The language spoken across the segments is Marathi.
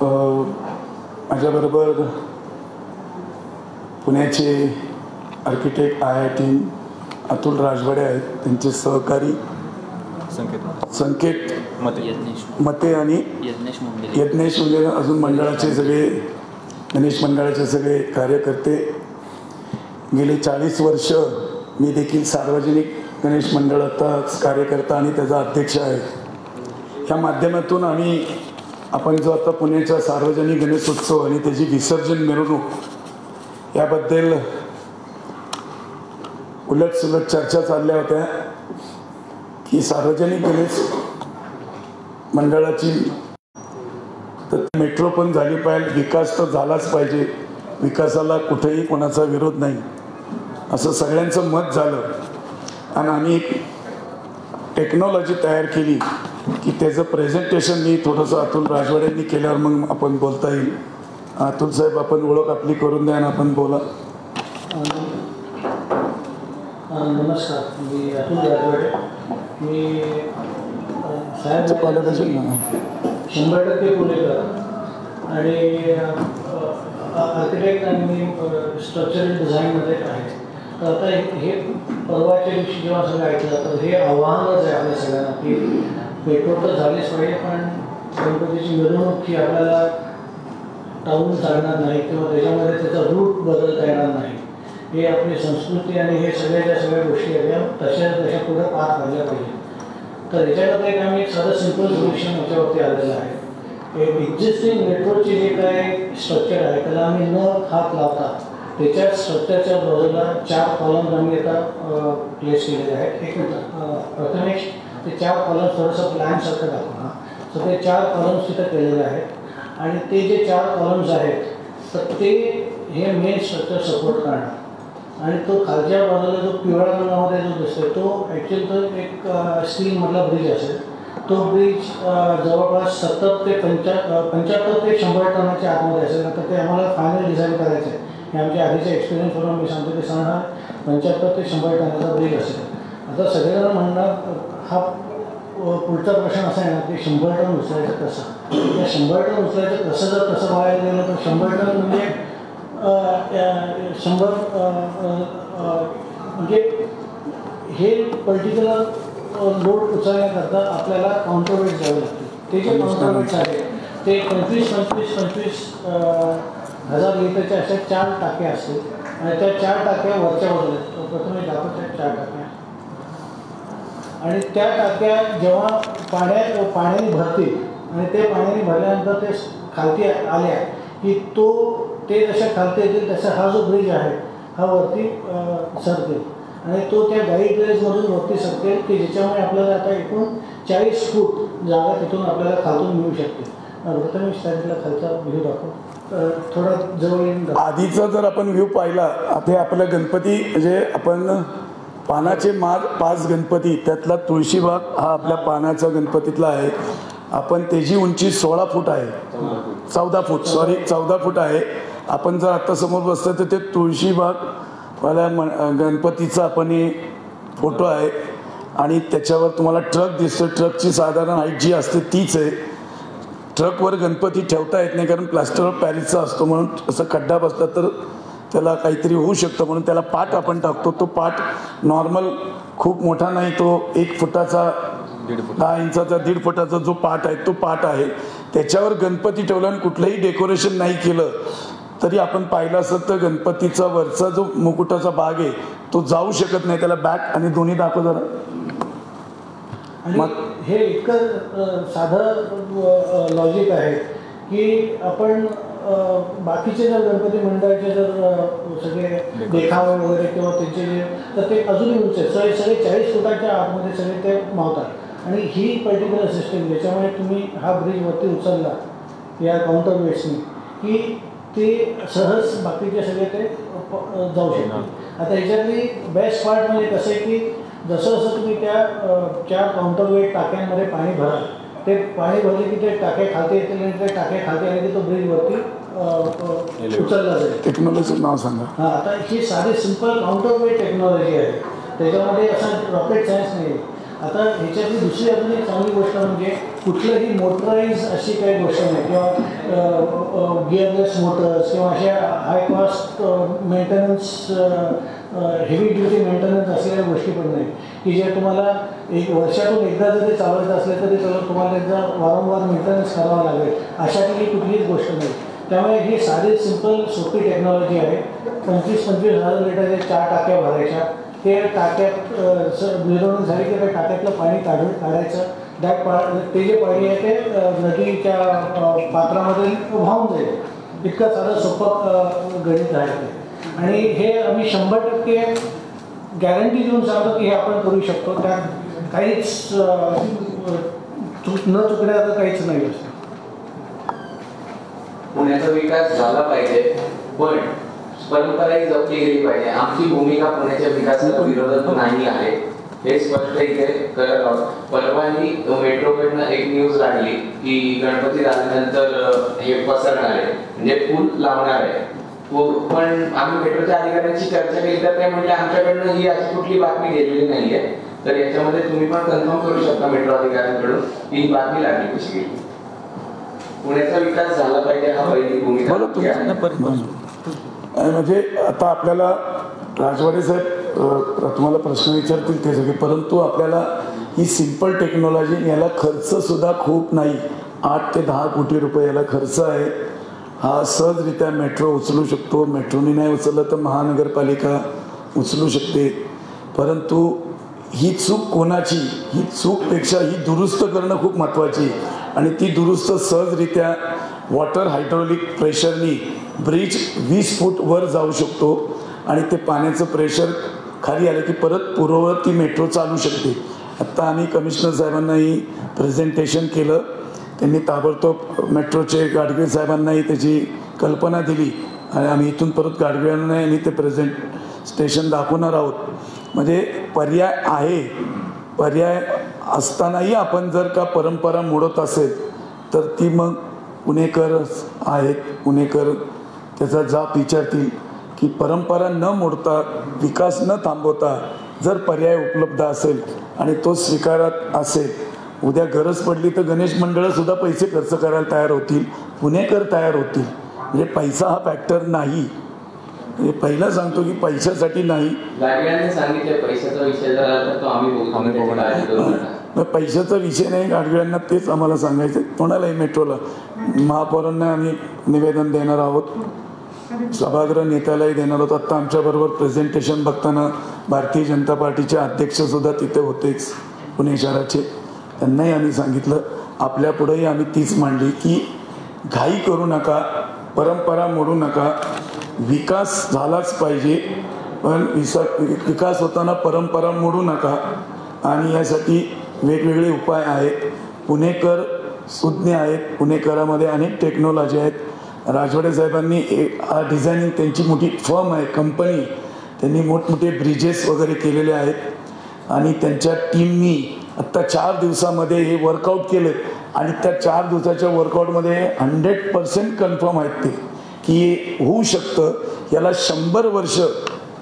माझ्याबरोबर पुण्याचे आर्किटेक्ट IIT अतुल राजवाडे आहेत, त्यांचे सहकारी संकेत मते आणि यज्ञेश मुंडे, अजून मंडळाचे सगळे गणेश मंडळाचे सगळे कार्यकर्ते. गेली 40 वर्ष मी देखील सार्वजनिक गणेश मंडळाचाच कार्यकर्ता आणि त्याचा अध्यक्ष आहे. ह्या माध्यमातून आपण जो आता पुण्याचा सार्वजनिक गणेशोत्सव आणि त्याची विसर्जन मिरवणूक याबद्दल उलटसुलट चर्चा चालल्या होत्या की सार्वजनिक गणेश मंडळाची तर मेट्रो पण झाली पाहिजे, विकास तर झालाच पाहिजे, विकासाला कुठेही कोणाचा विरोध नाही असं सगळ्यांचं मत झालं. आणि आम्ही एक टेक्नॉलॉजी तयार केली की त्याचं प्रेझेंटेशन मी थोडंसं अतुल राजवाड्यांनी केल्यावर मग आपण बोलता येईल. अतुल साहेब, आपण ओळख आपली करून द्या आणि आपण बोला. नमस्कार, मी अतुल राजवाडे. मी साहेब 100% पुणेकर आणि आर्किटेक्ट आणि मी स्ट्रक्चरल डिझाईनमध्ये आहे. तर आता हे परवाच्या दिवशी जेव्हा सगळं ऐकलं तर हे आव्हानच आहे आपल्या सगळ्यांना की मेट्रो तर झालीच पाहिजे, पण गणपतीची मिरवणूक ही आपल्याला टाळून चालणार नाही किंवा त्याच्यामध्ये त्याचा रूट बदलता येणार नाही. हे आपली संस्कृती आणि हे सगळ्या गोष्टी आहेत तशा पुढे पार पाडल्या पाहिजे. तर याच्यामध्ये एक आम्ही एक साधं सिम्पल सोल्युशन याच्यावरती आलेलं आहे. एक्झिस्टिंग मेट्रोची जे काय स्ट्रक्चर आहे त्याला आम्ही न हात लावता त्याच्या स्ट्रक्चरच्या बाजूला 4 कॉलम्स आम्ही आता प्लेस केलेले आहेत. एक मिनिट, प्रथमेश ते 4 कॉलम्स थोडंसं प्लॅनसारखं दाखवा. तर ते 4 कॉलम्स तिथं केलेले आहेत आणि ते जे 4 कॉलम्स आहेत तर ते हे मेन स्ट्रक्चर सपोर्ट करणार. आणि तो खालच्या बाजूला जो पिवळ्या रंगामध्ये जो दिसतोय तो ॲक्च्युअली तो एक स्टीलमधला ब्रिज असेल. तो ब्रिज जवळपास 70 ते 75 ते 100 टनाच्या आतमध्ये असेल. आता ते आम्हाला फायनल डिझाईन करायचं आहे. हे आमच्या आधीच्या एक्सपिरियन्सवरून मी सांगतो की सांगणार 75 ते 100 टनाचा ब्रिज असेल. आता सगळेजण म्हणणार हा पुढचा प्रश्न असा आहे ना की 100 टन उचलायचं कसं. त्या 100 टन उचलायचं कसं जर तसं बघायला गेलं तर 100 टन म्हणजे 100 म्हणजे हे पर्टिक्युलर लोड उचलण्याकरता आपल्याला काउंटरवेट द्यावे लागते. ते जे काउंटरवेट्स आहे ते 25 हजार लिटरच्या अशा 4 टाक्या असतील आणि त्या 4 टाक्या वरच्या बाजूला आहेत. प्रथमे दाखवतात 4 टाक्या आणि त्या टाक्या जेव्हा पाण्याने भरतील आणि ते पाण्याने भरल्यानंतर ते खालती आल्या की ते जशा खालती येतील तसा हा जो ब्रिज आहे हा वरती सरकेल आणि तो त्या गाईड रेल्समधून वरती सरकेल की ज्याच्यामुळे आपल्याला आता एकूण 40 फूट जागा तिथून आपल्याला खालून मिळू शकते. प्रथमेश साईडला खालचा व्ह्यू दाखव, थोडा जवळ येऊन. आधीचा जर आपण व्ह्यू पाहिला आता आपला गणपती म्हणजे आपण पानाचे 5 गणपती त्यातला तुळशीबाग हा आपल्या पानाचा गणपतीतला आहे. आपण त्याची उंची 16 फूट आहे, 14 फूट आहे. आपण जर आता समोर बसतो तर ते तुळशीबागवाल्या गणपतीचा आपण फोटो आहे आणि त्याच्यावर तुम्हाला ट्रक दिसतो. ट्रकची साधारण हाईट जी असते तीच आहे. ट्रकवर गणपती ठेवता येत नाही कारण प्लास्टर ऑफ पॅरिसचा असतो, म्हणून असं खड्डा बसला तर त्याला काहीतरी होऊ शकतं, म्हणून त्याला पाट आपण टाकतो. तो पाट नॉर्मल खूप मोठा नाही, तो 1 फुटाचा 10 इंचाचा 1.5 फुटाचा जो पाट आहे तो पाट आहे. त्याच्यावर गणपती ठेवला आणि कुठलंही डेकोरेशन नाही केलं तरी आपण पाहिलं असत तर गणपतीचा वरचा जो मुकुटाचा भाग आहे तो जाऊ शकत नाही. त्याला बॅक आणि दोन्ही दाखव जरा. आणि हे इतकं साधं लॉजिक आहे की आपण बाकीचे जर गणपती मंडळाचे जर सगळे देखावे वगैरे किंवा त्यांचे जे तर ते अजूनही उंच आहेत. सगळे 40 फुटाच्या आतमध्ये सगळे ते मावतात आणि ही पर्टिक्युलर सिस्टीम ज्याच्यामुळे तुम्ही हा ब्रिज वरती उचलला या काउंटरवेट्सनी की ते सहज बाकीचे सगळे ते जाऊ शकतात. आता ह्याच्यातली बेस्ट पार्ट म्हणजे कसं आहे की जसं जसं तुम्ही त्या 4 काउंटरवेट टाक्यांमध्ये पाणी भराल ते पाणी भरले की ते टाक्या खालते येतील आणि ते टाक्या खालते आले की तो ब्रिज वरती उचलला जाईल. टेक्नॉलॉजीचं नाव सांगा. हां, आता ही साधी सिंपल काउंटरवेट टेक्नॉलॉजी आहे. त्याच्यामध्ये असं रॉकेट सायन्स नाही आहे. आता ह्याच्यातली दुसरी अजून एक चांगली गोष्ट म्हणजे कुठलंही मोटराईज अशी काही गोष्ट नाही किंवा गिअरलेस मोटर्स किंवा अशा high cost maintenance heavy duty maintenance असलेल्या गोष्टी पण नाही की जे तुम्हाला एक वर्षातून एकदा जरी चालवायचं असले तरी तुम्हाला एकदा वारंवार मेंटेनन्स करावा लागेल अशातली कुठलीच गोष्ट नाही. त्यामुळे ही साधी सिंपल सोपी टेक्नॉलॉजी आहे. 25,000 लिटरच्या 4 टाक्या भरायच्या, ते टाक्यात मिरवणूक झाली की त्या टाक्यातलं पाणी काढायचं, ते जे पाणी आहे ते नदीच्या पात्रामध्ये वाहून जाईल. इतकं साधं सोपं गणित आहे ते. आणि हे आम्ही 100% गॅरंटी देऊन सांगतो की हे आपण करू शकतो. त्यात काहीच न चुकण्याचं काहीच नाही. पुण्याचा विकास झाला पाहिजे पण परंपराही जपली गेली पाहिजे. आमची भूमिका पुण्याच्या विकासाला विरोधात नाही आहे हे स्पष्ट इथे करत आहोत. परवाही मेट्रोकडनं एक न्यूज लागली की गणपती झाल्यानंतर हे पसरणार आहे म्हणजे पूल लावणार आहे. पण आम्ही मेट्रोच्या अधिकाऱ्यांची चर्चा केली तर ते म्हणजे आमच्याकडनं ही अशी कुठली बातमी गेलेली नाहीये. तर याच्यामध्ये तुम्ही पण कन्फर्म करू शकता मेट्रो अधिकाऱ्यांकडून की ही बातमी लागली कशी गेली. पुण्याचा विकास झाला पाहिजे हा पहिली भूमिका म्हणजे आता आपल्याला राजवाडे साहेब तुम्हाला प्रश्न विचारतील ते सगळे, परंतु आपल्याला ही सिंपल टेक्नॉलॉजी याला खर्च सुद्धा खूप नाही. 8 ते 10 कोटी रुपये याला खर्च आहे. हा सहजरित्या मेट्रो उचलू शकतो. मेट्रोने नाही उचललं तर महानगरपालिका उचलू शकते. परंतु ही चूक कोणाची, ही चूकपेक्षा ही दुरुस्त करणं खूप महत्त्वाची आणि ती दुरुस्त सहजरित्या वॉटर हायड्रॉलिक प्रेशरनी ब्रिज 20 फूट वर जाऊ शकतो आणि ते पाण्याचं प्रेशर खाली आलं की परत पूर्ववत ती मेट्रो चालू शकते. आत्ता आम्ही कमिशनर साहेबांनाही प्रेझेंटेशन केलं. त्यांनी ताबडतोब मेट्रोचे गाडगीळ साहेबांनाही त्याची कल्पना दिली आणि आम्ही इथून परत गाडगीळांनाही आम्ही ते प्रेझेंटेशन दाखवणार आहोत. म्हणजे पर्याय आहे. पर्याय असतानाही आपण जर का परंपरा मोडत असेल तर ती मग पुणेकर आहेत, पुणेकर त्याचा जाप विचारतील की परंपरा न मोडता विकास न थांबवता जर पर्याय उपलब्ध असेल आणि तो स्वीकारत असेल, उद्या गरज पडली तर गणेश मंडळं सुद्धा पैसे खर्च करायला तयार होतील, पुणेकर तयार होतील. म्हणजे पैसा हा फॅक्टर नाही. म्हणजे पहिला सांगतो की पैशासाठी नाही. सांगितलं पैशाचा विषय जर आला तर तो आम्ही पैशाचा विषय नाही. गाडगिळ्यांना तेच आम्हाला सांगायचं. कोणालाही मेट्रोला महापौरांना आम्ही निवेदन देणार आहोत, सभागृह नेत्यालाही देणार आहोत. आत्ता आमच्याबरोबर प्रेझेंटेशन बघताना भारतीय जनता पार्टीचे अध्यक्षसुद्धा तिथे होतेच पुणे शहराचे. त्यांनाही आम्ही सांगितलं, आपल्या पुढेही आम्ही तीच मांडली की घाई करू नका, परंपरा मोडू नका. विकास झालाच पाहिजे पण विकास होताना परंपरा मोडू नका आणि यासाठी वेगवेगळे उपाय आहेत. पुणेकर सुज्ञ आहेत. पुणेकरामध्ये अनेक टेक्नॉलॉजी आहेत. राजवाडे साहेबांनी डिझायनिंग त्यांची मोठी फर्म आहे, कंपनी. त्यांनी मोठमोठे ब्रिजेस वगैरे केलेले आहेत आणि त्यांच्या टीमनी आत्ता 4 दिवसामध्ये हे वर्कआउट केले आणि त्या 4 दिवसाच्या वर्कआउटमध्ये 100% कन्फर्म आहेत ते की होऊ शकतं. याला 100 वर्ष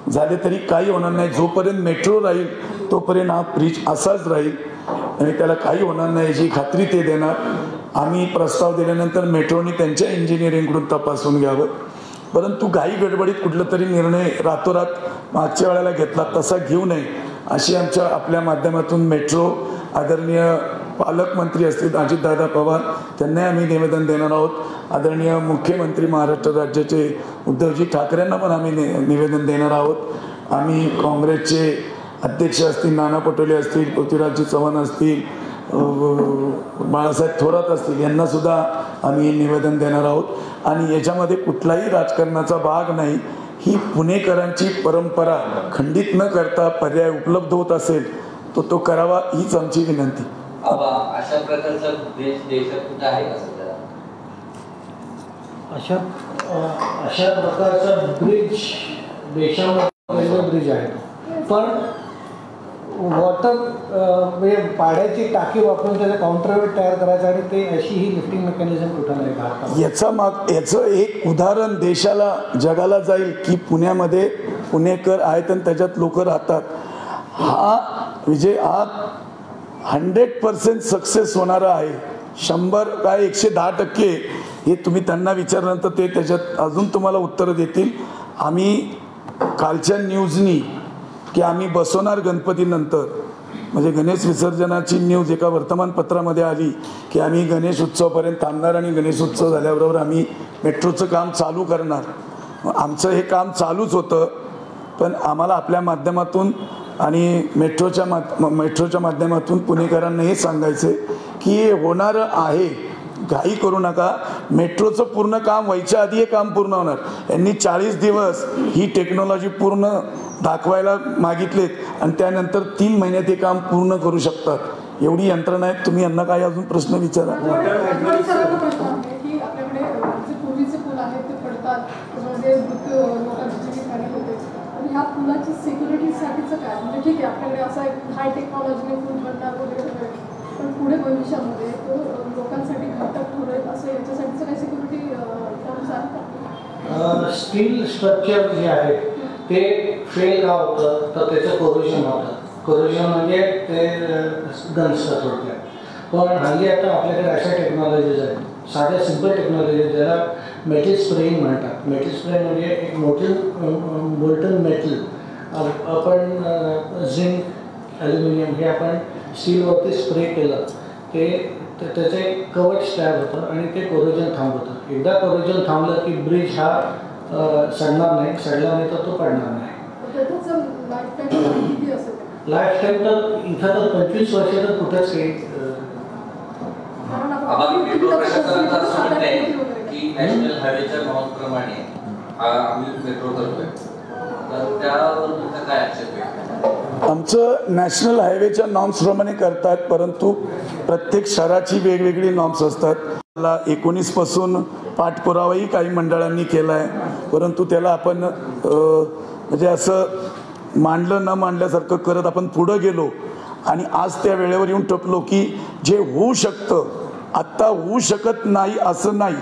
झाले तरी काही होणार नाही. जोपर्यंत मेट्रो राहील तोपर्यंत हा ब्रिज असाच राहील आणि त्याला काही होणार नाही याची खात्री ते देणार. आम्ही प्रस्ताव दिल्यानंतर मेट्रोने त्यांच्या इंजिनिअरिंगकडून तपासून घ्यावं. परंतु घाई गडबडीत कुठला तरी निर्णय रातोरात मागच्या वेळेला घेतला तसा घेऊ नये अशी आपल्या माध्यमातून मेट्रो आदरणीय पालकमंत्री असतील अजितदादा पवार त्यांनाही आम्ही निवेदन देणार आहोत. आदरणीय मुख्यमंत्री महाराष्ट्र राज्याचे उद्धवजी ठाकरेंना पण आम्ही निवेदन देणार आहोत. आम्ही काँग्रेसचे अध्यक्ष असतील, नाना पटोले असतील, पृथ्वीराजजी चव्हाण असतील, बाळासाहेब थोरात असतील, यांनासुद्धा आम्ही निवेदन देणार आहोत. आणि याच्यामध्ये कुठलाही राजकारणाचा भाग नाही. ही पुणेकरांची परंपरा खंडित न करता पर्याय उपलब्ध होत असेल तर तो करावा हीच आमची विनंती. अशा प्रकारचा देशात कुठे आहे का सध्या? अशा प्रकारचा ब्रिज देशामध्ये ब्रिज आहे पण वॉटर म्हणजे पाण्याची टाकी वापरून त्याचा काउंटरवेट तयार करायचा आणि ते अशी ही लिफ्टिंग मेकॅनिझम कुठं नाही का? याचं एक उदाहरण देशाला जगाला जाईल की पुण्यामध्ये पुणेकर आहेत आणि त्याच्यात लोक राहतात. हा 100% सक्सेस होणारं आहे. 100 काय 110% हे तुम्ही त्यांना विचारल्यानंतर ते त्याच्यात अजून तुम्हाला उत्तरं देतील. आम्ही कालच्या न्यूजनी की आम्ही बसवणार गणपतीनंतर, म्हणजे गणेश विसर्जनाची न्यूज एका वर्तमानपत्रामध्ये आली की आम्ही गणेश उत्सवापर्यंत थांबणार आणि गणेश उत्सव झाल्याबरोबर आम्ही मेट्रोचं काम चालू करणार. आमचं हे काम चालूच होतं, पण आम्हाला आपल्या माध्यमातून आणि मेट्रोच्या माध्यमातून पुणेकरांना हे सांगायचं की हे होणारं आहे. घाई करू नका. मेट्रोचं पूर्ण काम व्हायच्या आधी हे काम पूर्ण होणार. यांनी 40 दिवस ही टेक्नॉलॉजी पूर्ण दाखवायला मागितलेत आणि त्यानंतर 3 महिन्यात हे काम पूर्ण करू शकतात. एवढी यंत्रणा आहेत. तुम्ही यांना काही अजून प्रश्न विचारा. ह्या पुलाची सिक्युरिटीसाठीचं काय, म्हणजे ठीक आहे आपल्याकडे असा एक हाय टेक्नॉलॉजीने पूल बनणार वगैरे, पण पुढे भविष्यामध्ये तो लोकांसाठी घातक ठरेल असं याच्यासाठीचं काही सिक्युरिटी टर्म्स आहेत का? स्टील स्ट्रक्चर जे आहे ते फेल का होतं तर त्याचं कोरोजन होतं. कोरोजन म्हणजे ते गंजतं थोडक्यात. पण हल्ली आता आपल्याकडे अशा टेक्नॉलॉजीज आहेत, साध्या सिम्पल टेक्नॉलॉजीज, ज्याला मेटल स्प्रेइंग म्हणतात. मेटल स्प्रे म्हणजे एक मोल्टन मेटल आपण झिंक, ॲल्युमिनियम हे आपण स्टीलवरती स्प्रे केलं ते त्याचं एक कवच तयार होतं आणि ते कोरोजन थांबवतं. एकदा कोरोजन थांबलं की ब्रिज हा सडणार नाही, सडला नाही तर तो पडणार नाही. लाईफ टाईम तर इथं तर 25 वर्ष तर कुठंच काही की नॅशनल हायवेच्या नॉर्मप्रमाणे आम्ही मेट्रो करतोय, तर त्यावर तुमचा काय आक्षेप आहे? आमचं नॅशनल हायवेच्या नॉर्म्सप्रमाणे करतात, परंतु प्रत्येक शहराची वेगवेगळी नॉर्म्स असतात. त्याला 19 पासून पाठपुरावाही काही मंडळांनी केला आहे, परंतु त्याला आपण म्हणजे असं मांडलं न मांडल्यासारखं करत आपण पुढं गेलो आणि आज त्या वेळेवर येऊन टपलो की जे होऊ शकतं आत्ता होऊ शकत नाही असं नाही.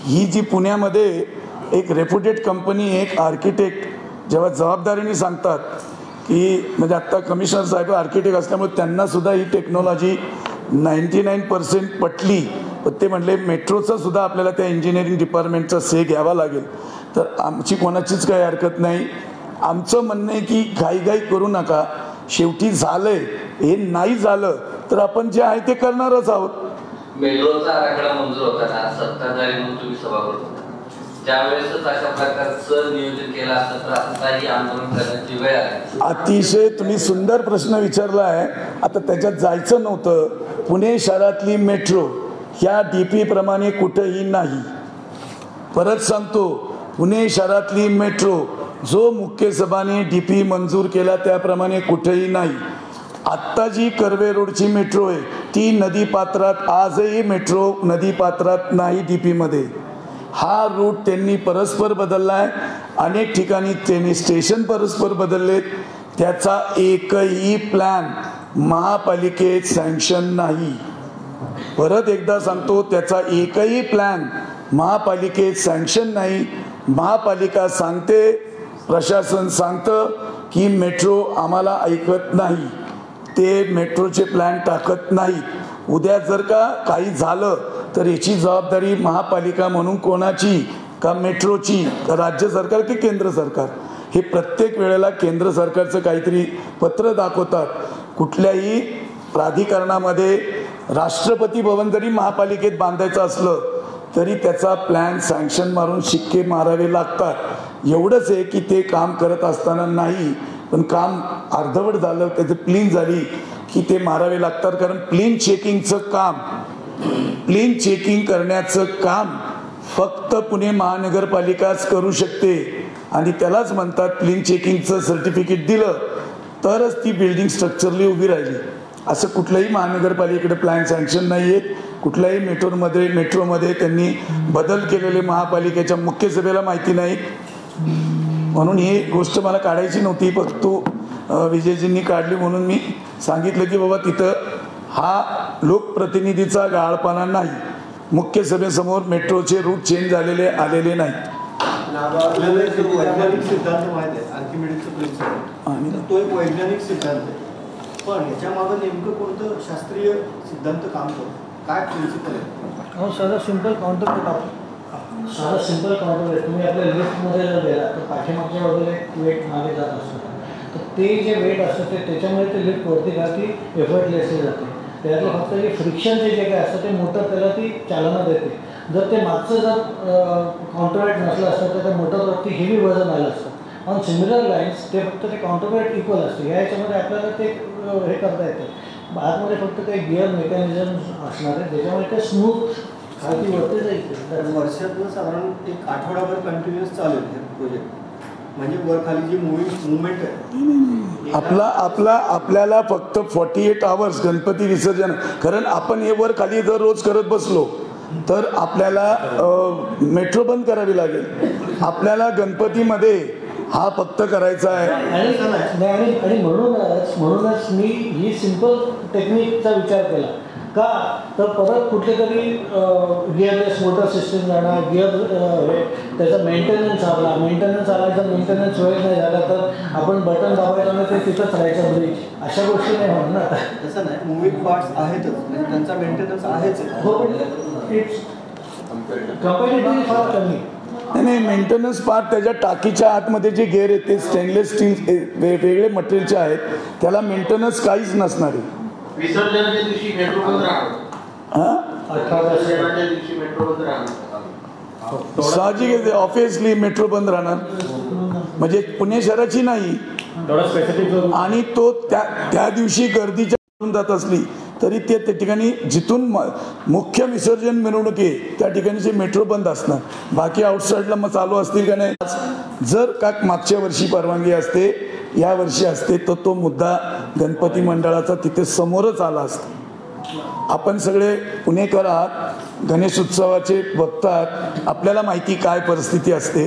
ही जी पुण्यामध्ये एक रेप्युटेड कंपनी, एक आर्किटेक्ट जेव्हा जबाबदारीने सांगतात की म्हणजे आत्ता कमिशनर साहेब आर्किटेक्ट असल्यामुळे त्यांनासुद्धा ही टेक्नॉलॉजी 99% पटली. पण ते म्हणले मेट्रोचा सुद्धा आपल्याला त्या इंजिनिअरिंग डिपार्टमेंटचा से घ्यावा लागेल. तर आमची कोणाचीच काही हरकत नाही. आमचं म्हणणं आहे की घाईघाई करू नका. शेवटी झालंय, हे नाही झालं तर आपण जे आहे ते करणारच आहोत. मेट्रोचा आराखडा मंजूर होताना सत्ताधारी म्हणून तुम्ही सभागृह होता, त्यावेळेसच अशा प्रकारचं नियोजन केलं असतं तर असं काही आंदोलन करण्याची वेळ आली. अतिशय तुम्ही सुंदर प्रश्न विचारला आहे. आता त्याच्यात जायचं नव्हतं. पुणे शहरातली मेट्रो ह्या DP प्रमाणे कुठेही नाही. परत सांगतो, पुणे शहरातली मेट्रो जो मुख्य सभाने DP मंजूर केला त्याप्रमाणे कुठेही नाही. आत्ता जी कर्वे रोडची मेट्रो आहे ती नदीपात्रात, आजही मेट्रो नदीपात्रात नाही DP मध्ये. हा रूट त्यांनी परस्पर बदलला आहे. अनेक ठिकाणी त्यांनी स्टेशन परस्पर बदललेत. त्याचा एकही प्लॅन महापालिकेत सँक्शन नाही. परत एकदा सांगतो, त्याचा एकही प्लॅन महापालिकेत सँक्शन नाही. महापालिका सांगते, प्रशासन सांगतं की मेट्रो आम्हाला ऐकत नाही, ते मेट्रोचे प्लॅन टाकत नाहीत. उद्या जर का काही झालं तर याची जबाबदारी महापालिका म्हणून कोणाची, का मेट्रोची, का राज्य सरकार की केंद्र सरकार? हे प्रत्येक वेळेला केंद्र सरकारचं काहीतरी पत्र दाखवतात. कुठल्याही प्राधिकरणामध्ये राष्ट्रपती भवन जरी महापालिकेत बांधायचं असलं तरी त्याचा प्लॅन सँक्शन मारून शिक्के मारावे लागतात. एवढंच आहे की ते काम करत असताना नाही, पण काम अर्धवट झालं, त्याचं प्लीन झाली की ते मारावे लागतात. कारण प्लीन चेकिंग करण्याचं काम फक्त पुणे महानगरपालिकाच करू शकते आणि त्यालाच म्हणतात प्लीन चेकिंगचं सर्टिफिकेट दिलं तरच ती बिल्डिंग स्ट्रक्चरली उभी राहिली. असं कुठल्याही महानगरपालिकेकडे प्लॅन सँक्शन नाही आहेत. कुठल्याही मेट्रोमध्ये त्यांनी बदल केलेले महापालिकेच्या मुख्य सभेला माहिती नाही. म्हणून ही गोष्ट मला काढायची नव्हती, फक्त विजयजींनी काढली म्हणून मी सांगितलं की बाबा तिथं हा लोकप्रतिनिधीचा गाळपणा नाही. मुख्य सभेसमोर मेट्रोचे रूट चेंज आलेले नाही. वैज्ञानिक सिद्धांत माहिती आहे, आर्किमिडीजचा प्रिन्सिपल, तो एक वैज्ञानिक सिद्धांत आहे. पण याच्या मागं नेमकं कोणतं शास्त्रीय सिद्धांत काम करतो, काय प्रिन्सिपल आहे? हो, साधा सिंपल काउंटर साधा सिंपल काउंटर तुम्ही आपल्या लिफ्टमध्ये जर गेला तर पाठीमागच्या बाजूला एक वेट मागे जात असतं, तर ते जे वेट असतं त्याच्यामुळे ते लिफ्ट वरती का ती एफर्टलेसली जाते. त्यातलं फक्त जे फ्रिक्शनचे जे काय असतं ते मोटर त्याला ती चालना देते. जर ते मागचं जर काउंटरवेट नसलं असतं तर त्या मोटरवरती हेवी वजन आलं असतं. ऑन सिमिलर लाईन्स ते फक्त ते काउंटरवेट इक्वल असते. या याच्यामध्ये आपल्याला ते हे करता येतं. आतमध्ये फक्त काही गिअर मेकॅनिझम असणार आहे ज्याच्यामुळे ते स्मूथ खालती वरती जाईल. वर्षातून साधारण एक आठवडाभर कंटिन्युअस चालेल हे प्रोजेक्ट, म्हणजे वर खाली जी मुवमेंट आहे आपल्याला फक्त 48 आवर्स गणपती विसर्जन. कारण आपण हे वर खाली जर रोज करत बसलो तर आपल्याला मेट्रो बंद करावी लागेल. आपल्याला गणपतीमध्ये हा फक्त करायचा आहे. आणि म्हणूनच मी ही सिंपल टेक्निकचा विचार केला का, तर परत कुठले तरी गिअरलेस मोटर सिस्टम जाणार, गिअर त्याचा मेंटेनन्स आला जर मेंटेनन्स वेळ नाही झाला तर आपण बटन दाबायचं आणि ते तिथंच राहायचं ब्रिज, अशा गोष्टी नाही होणार. तसं नाही, मुव्हिंग पार्ट्स आहेतच, म्हणजे त्यांचा मेंटेनन्स आहेच. हो, इट्स कंपॅरेटिव्हली फार कमी. नाही, मेंटेनन्स पार्ट त्याच्या टाकीच्या आतमध्ये जे गेअर आहेत ते स्टेनलेस स्टील वेगवेगळे मटेरियलचे आहेत, त्याला मेंटेनन्स काहीच नसणार आहे. विसर्जनाच्या दिवशी मेट्रो बंद साहजिक आहे, ऑब्विसली मेट्रो बंद राहणार. म्हणजे पुणे शहराची नाही, आणि तो त्या दिवशी गर्दीच्या जात असली तरी ते त्या ठिकाणी जिथून मुख्य विसर्जन मिरवणूक आहे त्या ठिकाणीचे मेट्रो बंद असणार. बाकी आउटसाईडला मग चालू असतील का नाही. जर का मागच्या वर्षी परवानगी असते, या वर्षी असते, तर तो मुद्दा गणपती मंडळाचा तिथे समोरच आला असता. आपण सगळे पुणेकर आहात, गणेश उत्सवाचे बघतात, आपल्याला माहिती काय परिस्थिती असते.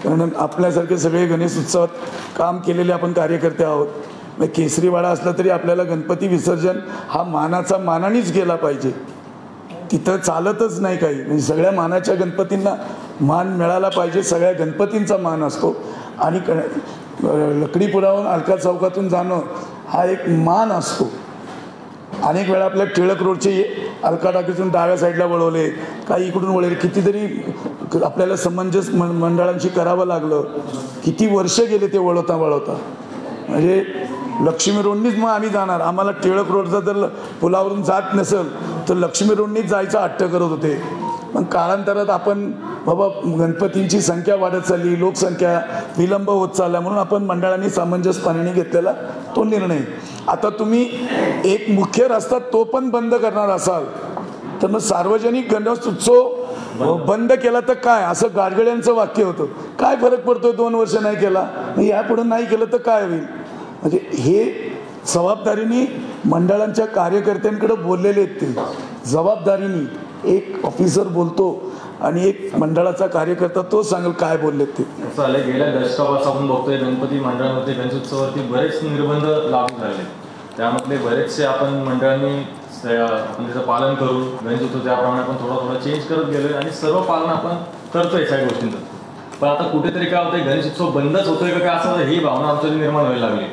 कारण आपल्यासारखे सगळे गणेश उत्सवात काम केलेले आपण कार्यकर्ते आहोत. केसरीवाडा असला तरी आपल्याला गणपती विसर्जन हा मानानेच गेला पाहिजे. तिथं चालतच नाही काही. म्हणजे सगळ्या मानाच्या गणपतींना मान मिळाला पाहिजे. सगळ्या गणपतींचा मान असतो. आणि लकडी पुलावरून अलका चौकातून जाणं हा एक मान असतो. अनेक वेळा आपल्या टिळक रोडचे अलका टाकीतून डाव्या साईडला वळवले, काही इकडून वळवले, कितीतरी आपल्याला समंजस मंडळांशी करावं लागलं. किती वर्ष गेले ते वळवता. म्हणजे लक्ष्मी रोडनीच मग आम्ही जाणार. आम्हाला टिळक रोडचा जर पुलावरून जात नसेल तर लक्ष्मी रोडनीच जायचा हट्ट करत होते. पण काळांतरात आपण बाबा गणपतींची संख्या वाढत चालली, लोकसंख्या विलंब होत चालला, म्हणून आपण मंडळांनी सामंजस्यपणाने घेतलेला तो निर्णय. आता तुम्ही एक मुख्य रस्ता तो पण बंद करणार असाल तर मग सार्वजनिक गणेश उत्सव बंद केला तर काय, असं गाडगड्यांचं वाक्य होतं. काय फरक पडतोय 2 वर्ष नाही केला, यापुढे नाही केलं तर काय होईल. म्हणजे हे जबाबदारीने मंडळांच्या कार्यकर्त्यांकडे बोललेले आहेत. ते जबाबदारीने एक ऑफिसर बोलतो आणि एक मंडळाचा कार्यकर्ता तो सांगेल काय बोललेत ते. असं आलं, गेल्या दशकापासून आपण बघतोय गणपती मंडळामध्ये गणेश उत्सवावरती बरेच निर्बंध लागू झाले. त्यामधले बरेचसे आपण मंडळांनी आपण त्याचं पालन करून गणेश उत्सव त्याप्रमाणे आपण थोडा चेंज करत गेलोय आणि सर्व पालन आपण करतोय सगळ्या गोष्टींचं. पण आता कुठेतरी काय होतंय, गणेश उत्सव बंदच होतोय का काय असं ही भावना आमच्याकडे निर्माण व्हायला लागली.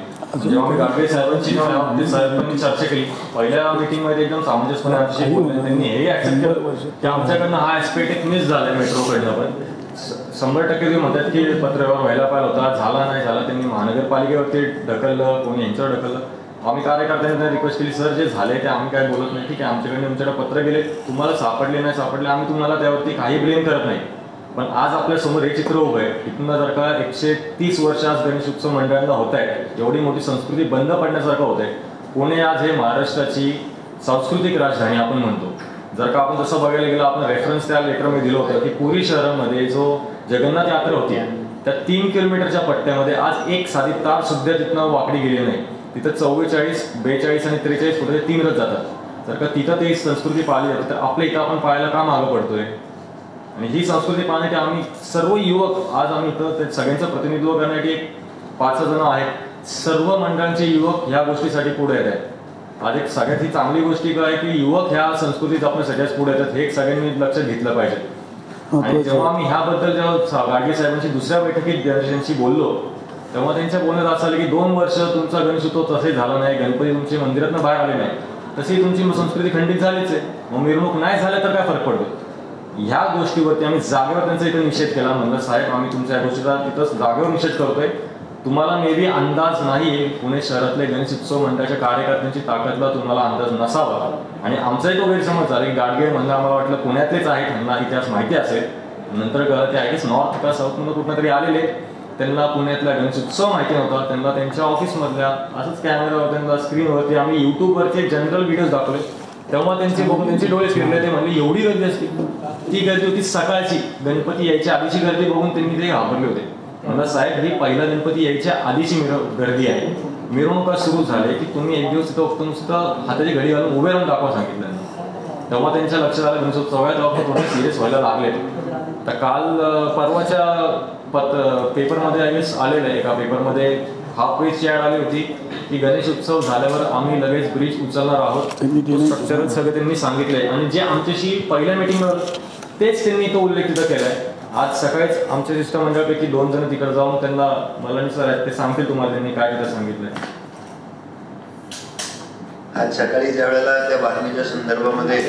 जेव्हा आम्ही गाडगे साहेबांनी चर्चा केली पहिल्या मीटिंगमध्ये एकदम सामंजस्यपणे आमच्याशी बोलले, त्यांनी हे ऍक्सेप्ट केलं की आमच्याकडनं हा ऍस्पेक्ट एक मिस झालाय मेट्रोकडनं. पण 100% ते म्हणतात की पत्रव्यवहार व्हायला पाहिजे होता, झाला नाही झाला. त्यांनी महानगरपालिकेवरती ढकललं, कोणी यांच्यावर ढकललं. आम्ही कार्यकर्त्यांनी रिक्वेस्ट केली, सर जे झाले ते आम्ही काय बोलत नाही, ठीक आहे आमच्याकडे तुमच्याकडे पत्र गेले, तुम्हाला सापडले नाही सापडले आम्ही तुम्हाला त्यावरती काही ब्लेम करत नाही. पण आज आपल्या समोर हे चित्र उभं आहे. इथून जर का 130 वर्ष आज गणेश उत्सव मंडळांना होत आहे, एवढी मोठी संस्कृती बंद पडण्यासारखं होत आहे. पुणे आज हे महाराष्ट्राची सांस्कृतिक राजधानी आपण म्हणतो. जर का आपण तसं बघायला गेलं, आपण रेफरन्स त्या लेटरमध्ये दिलं होतं की पुरी शहरामध्ये जो जगन्नाथ यात्रा होती त्या 3 किलोमीटरच्या पट्ट्यामध्ये आज एक साधी तार सुद्धा तिथनं वाकडी गेली नाही. तिथं 44, 42 आणि 43 फुटाचे 3 रथ जातात. जर का तिथं ते संस्कृती पाळली जाते तर आपल्या इथं आपण पाहायला का मागं पडतोय. आणि ही संस्कृती पाहण्यासाठी आम्ही सर्व युवक आज आम्ही इथं सगळ्यांचं प्रतिनिधित्व करण्यासाठी 5 जण आहेत. सर्व मंडळांचे युवक ह्या गोष्टीसाठी पुढे येत आहेत. आज एक सगळ्यात ही चांगली गोष्टी काय की युवक ह्या संस्कृतीत आपण सगळ्याच पुढे येतात, हे सगळ्यांनी लक्षात घेतलं पाहिजे. आणि जेव्हा आम्ही ह्याबद्दल जेव्हा गाडगे साहेबांची दुसऱ्या बैठकीत गणेशांशी बोललो तेव्हा त्यांच्या बोलण्यात असं आलं की 2 वर्ष तुमचा गणेशोत्सव तसे झाला नाही, गणपती तुमचे मंदिरातनं बाहेर आले नाही, तशी तुमची संस्कृती खंडित झालीच आहे, मग मिरवणूक नाही झाल्या तर काय फरक पडतो. ह्या गोष्टीवरती आम्ही जागेवर त्यांचा इथे निषेध केला. म्हणलं साहेब आम्ही तुमच्या या गोष्टीचा तिथं जागेवर निषेध करतोय, तुम्हाला मे बी अंदाज नाही, पुणे शहरातले गणेशोत्सव मंडळाच्या कार्यकर्त्यांची ताकदला तुम्हाला अंदाज नसावा. आणि आमचाही तो गैरसमज झाला की गाडगे म्हणलं आम्हाला वाटलं पुण्यातलेच आहे, त्यांना इतिहास माहिती असेल. नंतर कळलं ते आहे की नॉर्थ का साऊथमधून कुठं तरी आलेले, त्यांना पुण्यातला गणेशोत्सव माहिती नव्हता. त्यांना त्यांच्या ऑफिसमधल्या असंच कॅमेरावर त्यांना स्क्रीनवरती आम्ही युट्यूबवरचे जनरल व्हिडिओज दाखवले, तेव्हा त्यांचे बघून त्यांचे डोळे फिरले. ते म्हणले एवढी गर्दी असते, ती गर्दी होती सकाळची, गणपती यायच्या आधीची गर्दी बघून त्यांनी ते घाबरले होते. म्हणलं साहेब ही पहिला गणपती यायच्या आधीची गर्दी आहे, मिरवणुका सुरू झाले की तुम्ही एक दिवस तिथं फक्त नुसतं हाताची घडी घालून उभे राहून दाखवा सांगितलं. तेव्हा त्यांच्या लक्षात आलं गणेशोत्सव आहे, तेव्हा थोडे सिरियस व्हायला लागले. तर काल परवाच्या पेपरमध्ये आय गेस आलेलं आहे, एका पेपरमध्ये हाफ पेजची ॲड आली होती की गणेशोत्सव झाल्यावर आम्ही लगेच ब्रिज उचलणार आहोत. स्ट्रक्चर सगळं त्यांनी सांगितलंय आणि जे आमच्याशी पहिल्या मीटिंगवर तेच त्यांनी तो उल्लेख तिथं केलाय. आज सकाळीच आमच्या शिष्टमंडळापैकी 2 जण तिकडे जाऊन त्यांना मला सर आहेत ते सांगतील तुम्हाला त्यांनी काय तिथं सांगितलंय. आज सकाळी ज्या वेळेला त्या बातमीच्या संदर्भामध्ये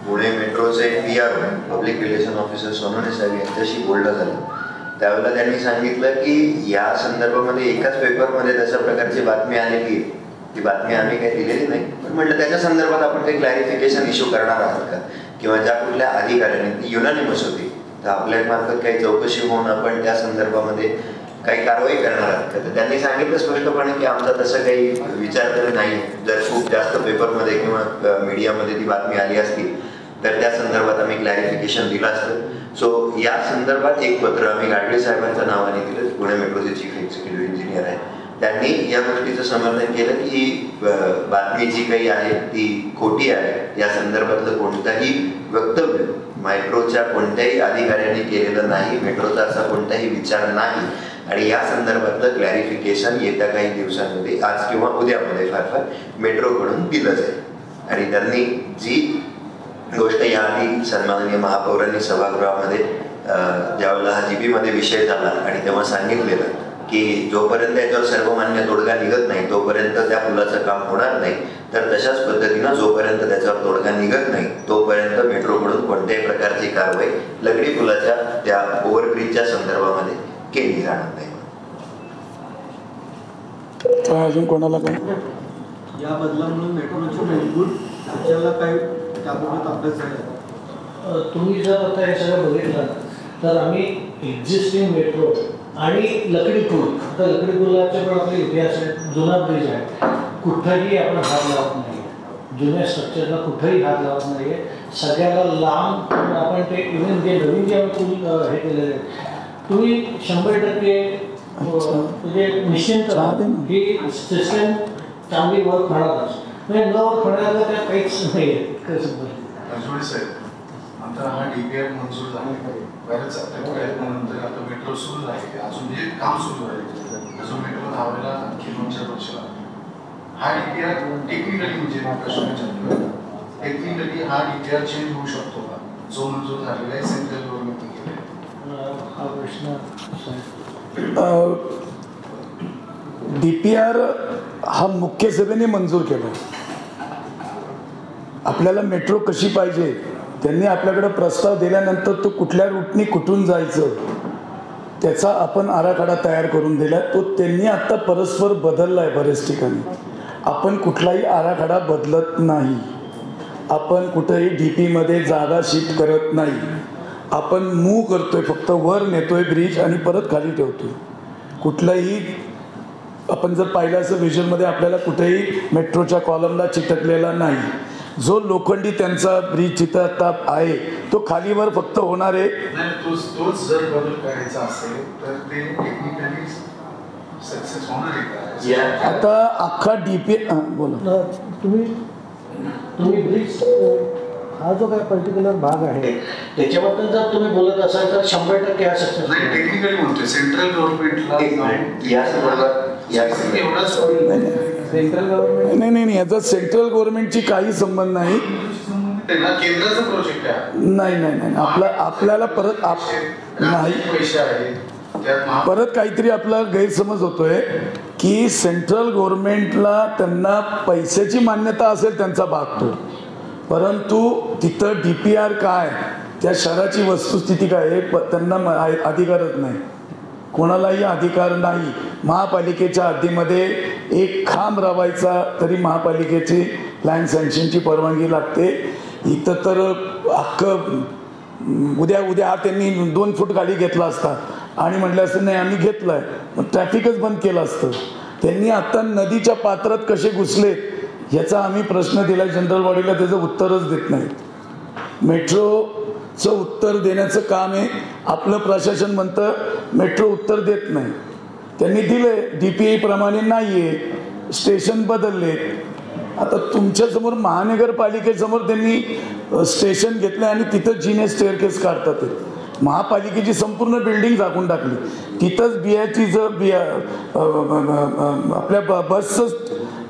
पुणे मेट्रोचे PR public relation officer Sonawane साहेब यांच्याशी बोलणं झालं, त्यावेळेला त्यांनी सांगितलं की या संदर्भामध्ये एकाच पेपरमध्ये तशा प्रकारची बातमी आलेली आहे, ती बातमी आम्ही काही दिलेली नाही, पण म्हटलं त्याच्या संदर्भात आपण काही क्लॅरिफिकेशन इश्यू करणार आहात का, किंवा ज्या कुठल्या अधिकाऱ्यांनी ती युनानिमस होती तर आपल्या मार्फत काही चौकशी होऊन आपण त्या संदर्भामध्ये काही कारवाई करणार आहात का. तर त्यांनी सांगितलं स्पष्टपणे की आमचा तसं काही विचार तरी नाही. जर खूप जास्त पेपरमध्ये किंवा मीडियामध्ये ती बातमी आली असती तर त्या संदर्भात आम्ही क्लॅरिफिकेशन दिलं असतं. सो या संदर्भात एक पत्र आम्ही गाडगे साहेबांच्या नावाने दिलं, पुणे मेट्रोचे चीफ एक्झिक्युटिव्ह इंजिनियर आहे, त्यांनी या गोष्टीचं समर्थन केलं की ही बातमी जी काही आहे ती खोटी आहे. या संदर्भातलं कोणताही वक्तव्य मेट्रोच्या कोणत्याही अधिकाऱ्यांनी केलेलं नाही, मेट्रोचा असा कोणताही विचार नाही आणि या संदर्भातलं क्लॅरिफिकेशन येत्या काही दिवसांमध्ये आज किंवा उद्यामध्ये फार मेट्रोकडून दिलं जाईल. आणि त्यांनी जी गोष्ट याआधी सन्माननीय महापौरांनी सभागृहामध्ये ज्यावेळेला हा GP मध्ये विषय झाला आणि तेव्हा सांगितलेलं की जोपर्यंत याच्यावर सर्वमान्य तोडगा निघत नाही तोपर्यंत त्या पुलाचं काम होणार नाही, तर तशाच पद्धतीनं जोपर्यंत त्याच्यावर तोडगा निघत नाही तोपर्यंत मेट्रोकडून कोणत्याही प्रकारची कारवाई लकडी पुलाच्या त्या ओव्हरब्रिजच्या संदर्भामध्ये केली जाणार नाही. अजून कोणाला काय या बदलामुळे मेट्रोचे मूलभूत ढाच्याला काही त्याबाबत अभ्यास झाला? तुम्ही जर आता हे सगळं बघितलं तर आम्ही एक्झिस्टिंग मेट्रो आणि लकडी पूल, आता लकडी पुलाचे पण आपले इतिहास आहे, जुना ब्रिज आहे, कुठंही आपण हात लावत नाही, जुन्या स्ट्रक्चरला कुठंही हात लावत नाही आहे. सगळ्याला लांब आपण ते इव्हन जे नवीन जे पूल हे केलेले आहे, तुम्ही 100% म्हणजे निश्चिंत ही सिस्टम चांगली वर्क होणारच. म्हणजे न वर्क होण्याला त्या काहीच नाही आहे. आता हा DPR मंजूर झाला, बऱ्याच प्रयत्नानंतर आता मेट्रो सुरू झाली, अजून हे काम सुरू आहे, अजून मेट्रो धावायला आणखी 2-4 वर्ष लागतात. हा DPR टेक्निकली म्हणजे प्रश्न विचारतो, टेक्निकली हा DPR चेंज होऊ शकतो का, जो मंजूर झालेला आहे सेंट्रल गव्हर्नमेंटने केलेला? हा प्रश्न DPR हा मुख्य सभेने मंजूर केला. आपल्याला मेट्रो कशी पाहिजे त्यांनी आपल्याकडे प्रस्ताव दिल्यानंतर तो कुठल्या रूटनी कुठून जायचं त्याचा आपण आराखडा तयार करून दिला. तो त्यांनी आत्ता परस्पर बदलला आहे बरेच ठिकाणी. आपण कुठलाही आराखडा बदलत नाही, आपण कुठेही DP जागा शिफ्ट करत नाही, आपण मूव्ह करतोय, फक्त वर नेतोय ब्रिज आणि परत खाली ठेवतोय. कुठलाही आपण जर पाहिलं असं व्हिज्युअलमध्ये आपल्याला कुठेही मेट्रोच्या कॉलमला चिटकलेला नाही. जो लोखंडी त्यांचा ब्रिज चित्र आता आहे तो खालीवर फक्त होणार आहे. तोच जर बदल करायचा असेल तर ते टेक्निकली सक्सेस होणार आहे का? आता अख्खा DP बोला. तुम्ही ब्रिज हा जो काय पर्टिक्युलर भाग आहे त्याच्याबद्दल जर तुम्ही बोलत असाल तर 100% हा सक्सेस नाही. टेक्निकली म्हणतोय सेंट्रल गव्हर्नमेंटला या संदर्भात सेंट्रल गव्हर्नमेंट नाही याचा सेंट्रल गव्हर्नमेंटची काही संबंध नाही. केंद्राचा प्रोजेक्ट आहे. नाही आपल्याला परत नाही पैसे आहेत त्यात परत काहीतरी आपला गैरसमज होतोय की सेंट्रल गव्हर्नमेंटला त्यांना पैशाची मान्यता असेल त्यांचा भाग तो, परंतु तिथं DPR काय, त्या शहराची वस्तुस्थिती काय हे त्यांना अधिकारच नाही, कोणालाही अधिकार नाही. महापालिकेच्या हद्दीमध्ये एक खांब रवायचा तरी महापालिकेची प्लॅन सँक्शनची परवानगी लागते. इथं तर अख्खं उद्या त्यांनी 2 फूट गाडी घेतला असता आणि म्हटलं असतं नाही आम्ही घेतलाय, मग ट्रॅफिकच बंद केलं असतं. त्यांनी आता नदीच्या पात्रात कसे घुसले याचा आम्ही प्रश्न दिला जनरल बॉडीला, त्याचं उत्तरच देत नाही. मेट्रोचं उत्तर देण्याचं काम आहे, आपलं प्रशासन म्हणतं मेट्रो उत्तर देत नाही. त्यांनी दिलंय DPI प्रमाणे नाही आहे, स्टेशन बदलले. आता तुमच्यासमोर महानगरपालिकेसमोर त्यांनी स्टेशन घेतलं आणि तिथं जिने स्टेअरकेस काढतात. महापालिकेची संपूर्ण बिल्डिंग झाकून टाकली, तिथंच आपल्या बसचं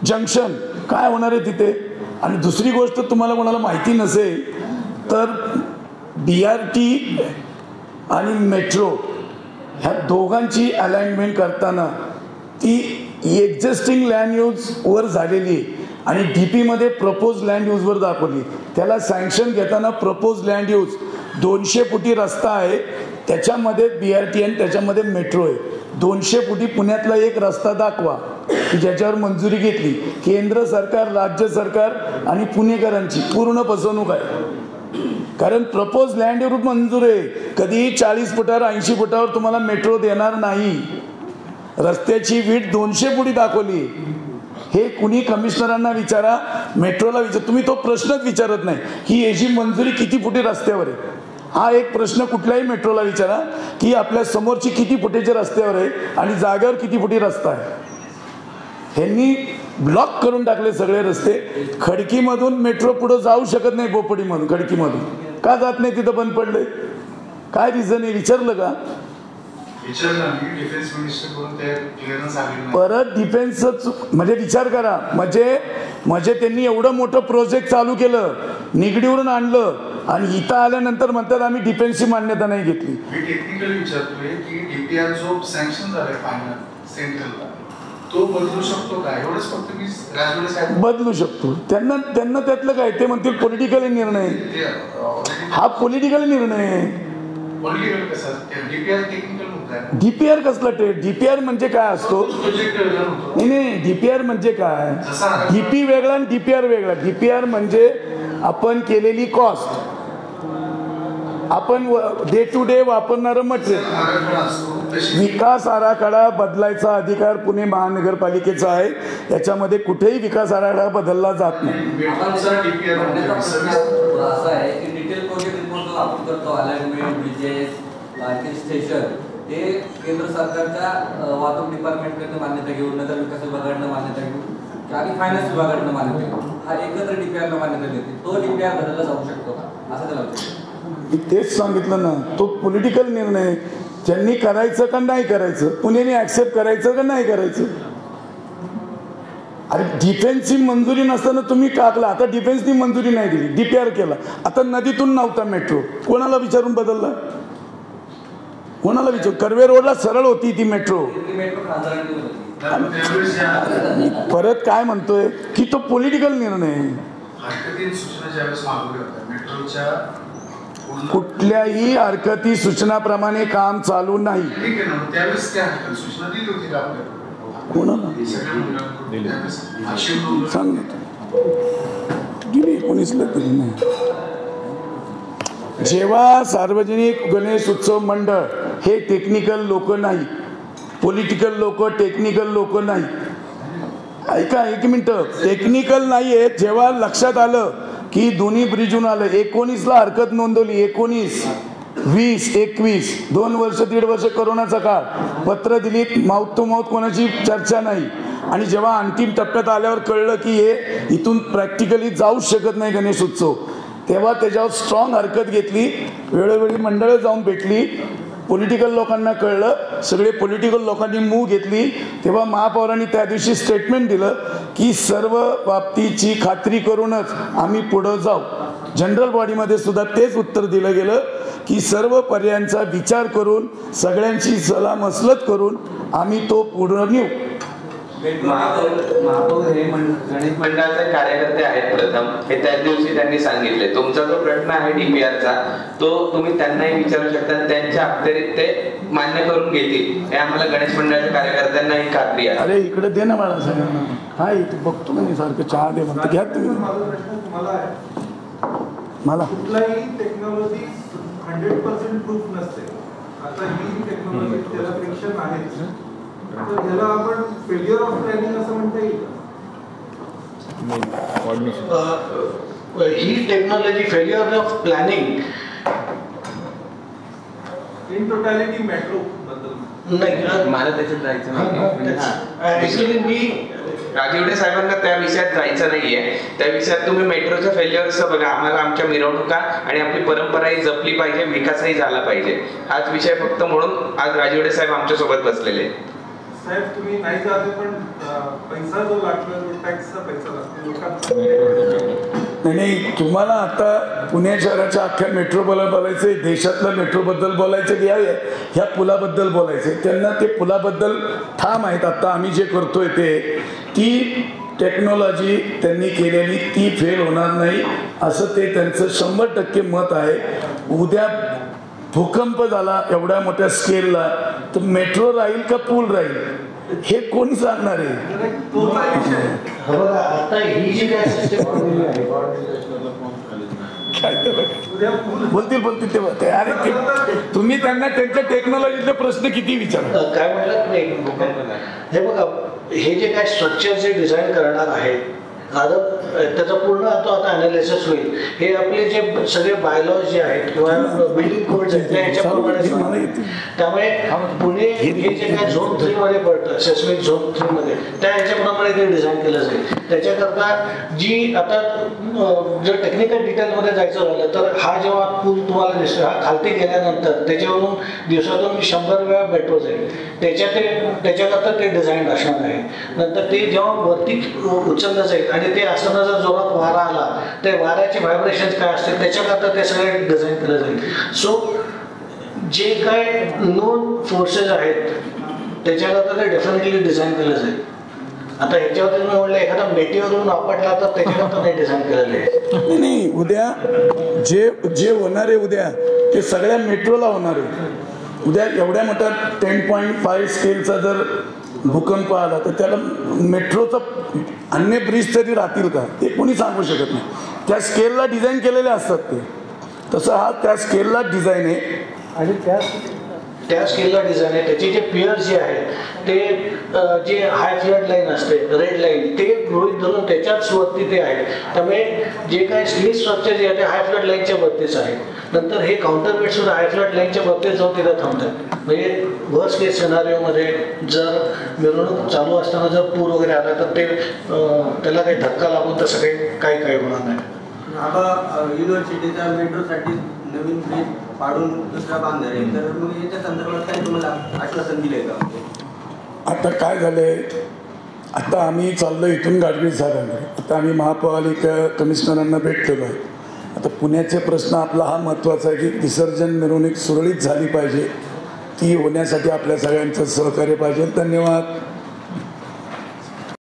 जंक्शन काय होणार आहे तिथे. आणि दुसरी गोष्ट तुम्हाला कोणाला माहिती नसेल तर BRT आणि मेट्रो ह्या दोघांची अलाइनमेंट करताना ती एक्झिस्टिंग लँड यूजवर झालेली आहे आणि DP मध्ये प्रपोज लँड यूजवर दाखवली. त्याला सँक्शन घेताना प्रपोज लँड यूज 200 फुटी रस्ता आहे, त्याच्यामध्ये BRT आणि त्याच्यामध्ये मेट्रो आहे. 200 फुटी पुण्यातला एक रस्ता दाखवा की ज्याच्यावर मंजुरी घेतली. केंद्र सरकार, राज्य सरकार आणि पुणेकरांची पूर्ण फसवणूक आहे. कारण प्रपोज लँडवर मंजूर आहे, कधीही 40 फुटावर 80 फुटावर तुम्हाला मेट्रो देणार नाही. रस्त्याची वीट 200 फुटी दाखवली. हे कुणी कमिशनरांना विचारा, मेट्रोला विचार, तुम्ही तो प्रश्नच विचारत नाही की याची मंजुरी किती फुटी रस्त्यावर आहे. हा एक प्रश्न कुठल्याही मेट्रोला विचारा की आपल्या समोरची किती फुटेच्या रस्त्यावर आहे आणि जागेवर किती फुटी रस्ता आहे. ह्यांनी ब्लॉक करून टाकले सगळे रस्ते. खडकीमधून मेट्रो पुढे जाऊ शकत नाही, बोपडीमधून खडकीमधून का जात नाही, तिथं बंद पडले. काय रिझन आहे विचारलं का? परत डिफेन्सच म्हणजे विचार करा, म्हणजे त्यांनी एवढं मोठं प्रोजेक्ट चालू केलं, निगडीवरून आणलं आणि इथं आल्यानंतर म्हणतात आम्ही डिफेन्सची मान्यता नाही घेतली. मी टेक्निकली विचारतोय की DPR जो सँक्शन झालाय फायनल सेंट्रलला तो बदलू शकतो का? एवढंच फक्त मी राजवाडे साहेब बदलू शकतो. त्यांना त्यातलं काय, ते म्हणतील पॉलिटिकल निर्णय. हा पॉलिटिकल निर्णय आहे. DPR कसला DPR म्हणजे काय असतो? नाही, DPR म्हणजे काय? DP वेगळा आणि DPR वेगळा. DPR म्हणजे आपण केलेली कॉस्ट, आपण डे टू डे वापरणारं मटेरियल. विकास आराखडा बदलायचा अधिकार पुणे महानगरपालिकेचा आहे, याच्यामध्ये कुठेही विकास आराखडा बदलला जात नाही. आपण करतो अलाइनमेंट, ब्रिजेस, स्टेशन, हे केंद्र सरकारच्या वाहतूक डिपार्टमेंटकडनं मान्यता घेऊन, नगर विकास विभागाकडनं मान्यता घेऊन आणि फायनान्स विभागाकडनं मान्यता घेऊन हा एकत्र DPRला मान्यता देते. तो DPR बदलला जाऊ शकतो का असं त्याला तेच सांगितलं ना, तो पॉलिटिकल निर्णय. ज्यांनी करायचं का नाही करायचं, पुण्याने ऍक्सेप्ट करायचं का नाही करायचं. अरे डिफेन्सची मंजुरी नसताना तुम्ही टाकला, आता डिफेन्सनी मंजुरी नाही दिली, DPR केला. आता नदीतून नव्हता मेट्रो, कोणाला विचारून बदलला? कोणाला विचार? कर्वे रोडला सरळ होती ती मेट्रो. परत काय म्हणतोय की तो पॉलिटिकल निर्णय. कुठल्याही हरकती सूचनाप्रमाणे काम चालू नाही. कोणाला सांग दिली 19ला तरी नाही. जेव्हा सार्वजनिक गणेश उत्सव मंडळ हे टेक्निकल लोक नाही, पॉलिटिकल लोक, टेक्निकल लोक नाही. ऐका एक मिनिट, टेक्निकल नाही आहे. जेव्हा लक्षात आलं की दोन्ही ब्रिजून आलं, 19ला हरकत नोंदवली, 19, 20, 21, 2 वर्ष 1.5 वर्ष कोरोनाचा काळ, पत्र दिलीत, माउथ टू माउथ कोणाची चर्चा नाही. आणि जेव्हा अंतिम टप्प्यात आल्यावर कळलं की हे इथून प्रॅक्टिकली जाऊच शकत नाही गणेश उत्सव, तेव्हा त्याच्यावर स्ट्रॉंग हरकत घेतली. वेळोवेळी मंडळं जाऊन भेटली, पॉलिटिकल लोकांना कळलं, सगळे पॉलिटिकल लोकांनी मूव घेतली. तेव्हा महापौरांनी त्या दिवशी स्टेटमेंट दिलं की सर्व बाबतीची खात्री करूनच आम्ही पुढं जाऊ. जनरल बॉडीमध्ये सुद्धा तेच उत्तर दिलं गेलं की सर्व पर्यायांचा विचार करून सगळ्यांची सलामसलत करून आम्ही तो पुढे नेऊ. महापौर हे गणेश मंडळाचे कार्यकर्ते आहेत प्रथम, हे त्याच दिवशी त्यांनी सांगितले. तुमचा जो प्रश्न आहे डीपीआरचा तो तुम्ही त्यांनाही विचारू शकता, त्यांच्या अखत्यारीत ते मान्य करून घेतील हे आम्हाला गणेश मंडळाच्या कार्यकर्त्यांना ही खात्री आहे. अरे इकडे दे ना मला सगळ्यांना. हा इथे बघतो मी सारखं चहा दे म्हणतो. घ्या तुम्ही. मला कुठलाही टेक्नॉलॉजी 100% प्रूफ नसते. आता ही टेक्नॉलॉजी त्याला प्रेक्षण आहे, तर याला आपण फेल्युअर ऑफ प्लॅनिंग असं म्हणता येईल. ही technology failure of planning in totality metro बद्दल नाही. मला त्याच्यात जायचं नाही. ऍक्च्युली मी राजीवडे साहेबांना त्या विषयात जायचं नाहीये. त्या विषयात तुम्ही मेट्रोच्या फेल्युअरचं बघा. आम्हाला आमच्या मिरवणुका आणि आपली परंपराही जपली पाहिजे, विकासही झाला पाहिजे, हाच विषय फक्त. म्हणून आज राजीवडे साहेब आमच्या सोबत बसलेले. साहेब तुम्ही नाही जाते, पण पैसा जो लागतो तो टॅक्सचा पैसा लागतो लोकांना. नाही, तुम्हाला आता पुणे शहराच्या अख्ख्या मेट्रोबद्दल बोलायचंय, देशातल्या मेट्रोबद्दल बोलायचं की ह्या पुलाबद्दल बोलायचंय. त्यांना ते पुलाबद्दल ठाम आहेत. आता आम्ही जे करतोय ते ती टेक्नॉलॉजी त्यांनी केलेली ती फेल होणार नाही असं ते त्यांचं 100% मत आहे. उद्या भूकंप झाला एवढ्या मोठ्या स्केलला तर मेट्रो राहील का पूल राहील हे कोणी सांगणार आहे? आता ही जी काय सिस्टम बोलतील ते अरे तुम्ही त्यांना त्यांच्या टेक्नॉलॉजीतले प्रश्न किती विचारता? काय म्हटलं नाही. हे बघा, हे जे काय स्ट्रक्चर जे डिझाईन करणार आहे आता त्याचा पूर्ण आता अनालिसिस होईल. हे आपले जे सगळे बायलॉज जे आहेत किंवा बिल्डिंग कोड ह्याच्याप्रमाणे, त्यामुळे पुणे हे जे काय झोन 3 मध्ये पडतं, सेस्मिक झोन 3 मध्ये, त्या ह्याच्याप्रमाणे ते डिझाईन केलं जाईल. त्याच्याकरता जी आता जर टेक्निकल डिटेलमध्ये जायचं झालं तर हा जेव्हा पूल तुम्हाला दिसतो, हा खालती गेल्यानंतर त्याच्यावरून दिवसातून 100 वेळा मेट्रो जाईल. त्याच्याकरता ते डिझाईन असणार आहे. नंतर ते जेव्हा वरती उचललं जाईल आणि ते असताना जर जोरात वारा आला ते वाऱ्याचे व्हायब्रेशन्स काय असतील त्याच्याकरता ते सगळे डिझाईन केलं जाईल. सो जे काय नोन फोर्सेस आहेत त्याच्याकरता ते डेफिनेटली डिझाईन केलं जाईल. आता ह्याच्यावरती मी म्हटलं एखादा मेटीवरून आपटला तर त्याच्याकरता नाही डिझाईन केलेलं आहे. नाही, उद्या जे होणार आहे उद्या ते सगळ्या मेट्रोला होणार आहे. उद्या एवढ्या मोठ्या 10.5 स्केलचा जर भूकंप आला तर त्याला मेट्रोचा अन्य ब्रिज तरी राहतील का ते कोणी सांगू शकत नाही. त्या स्केलला डिझाईन केलेले असतात ते. तसं हा त्या स्केलला डिझाईन आहे आणि त्या स्केलला डिझाईन आहे. त्याचे जे पिअर जे आहेत ते जे हाय फ्लड लाईन असते, रेड लाईन, ते गृहीत धरून त्याच्याच वरती ते आहे. त्यामुळे जे काही स्टील स्ट्रक्चर जे आहे ते हाय फ्लड लाईनच्या वरतीच आहे. नंतर हे काउंटरवेट सुद्धा हाय फ्लड लाईनच्या वरतीच जाऊन तिथं थांबतात. म्हणजे वर्स्ट केस सिनारिओमध्ये जर मिरवणूक चालू असताना जर पूर वगैरे आला तर ते त्याला काही धक्का लागून तसं काही होणार नाही. आता युनिव्हर्सिटीच्या मेट्रोसाठी नवीन ब्रिज पाडून दुसरा बांधणार आहे, तर मग याच्या संदर्भात काय तुम्हाला आश्वासन दिलंय का? आता काय झालंय, आता आम्ही चाललो इथून गाडगीळ साहेबांकडे. आता आम्ही महापालिका कमिशनरांना भेटलेलो आहे. आता पुण्याचे प्रश्न आपला हा महत्त्वाचा आहे की विसर्जन मिरवणूक सुरळीत झाली पाहिजे. ती होण्यासाठी आपल्या सगळ्यांचं सहकार्य पाहिजे. धन्यवाद.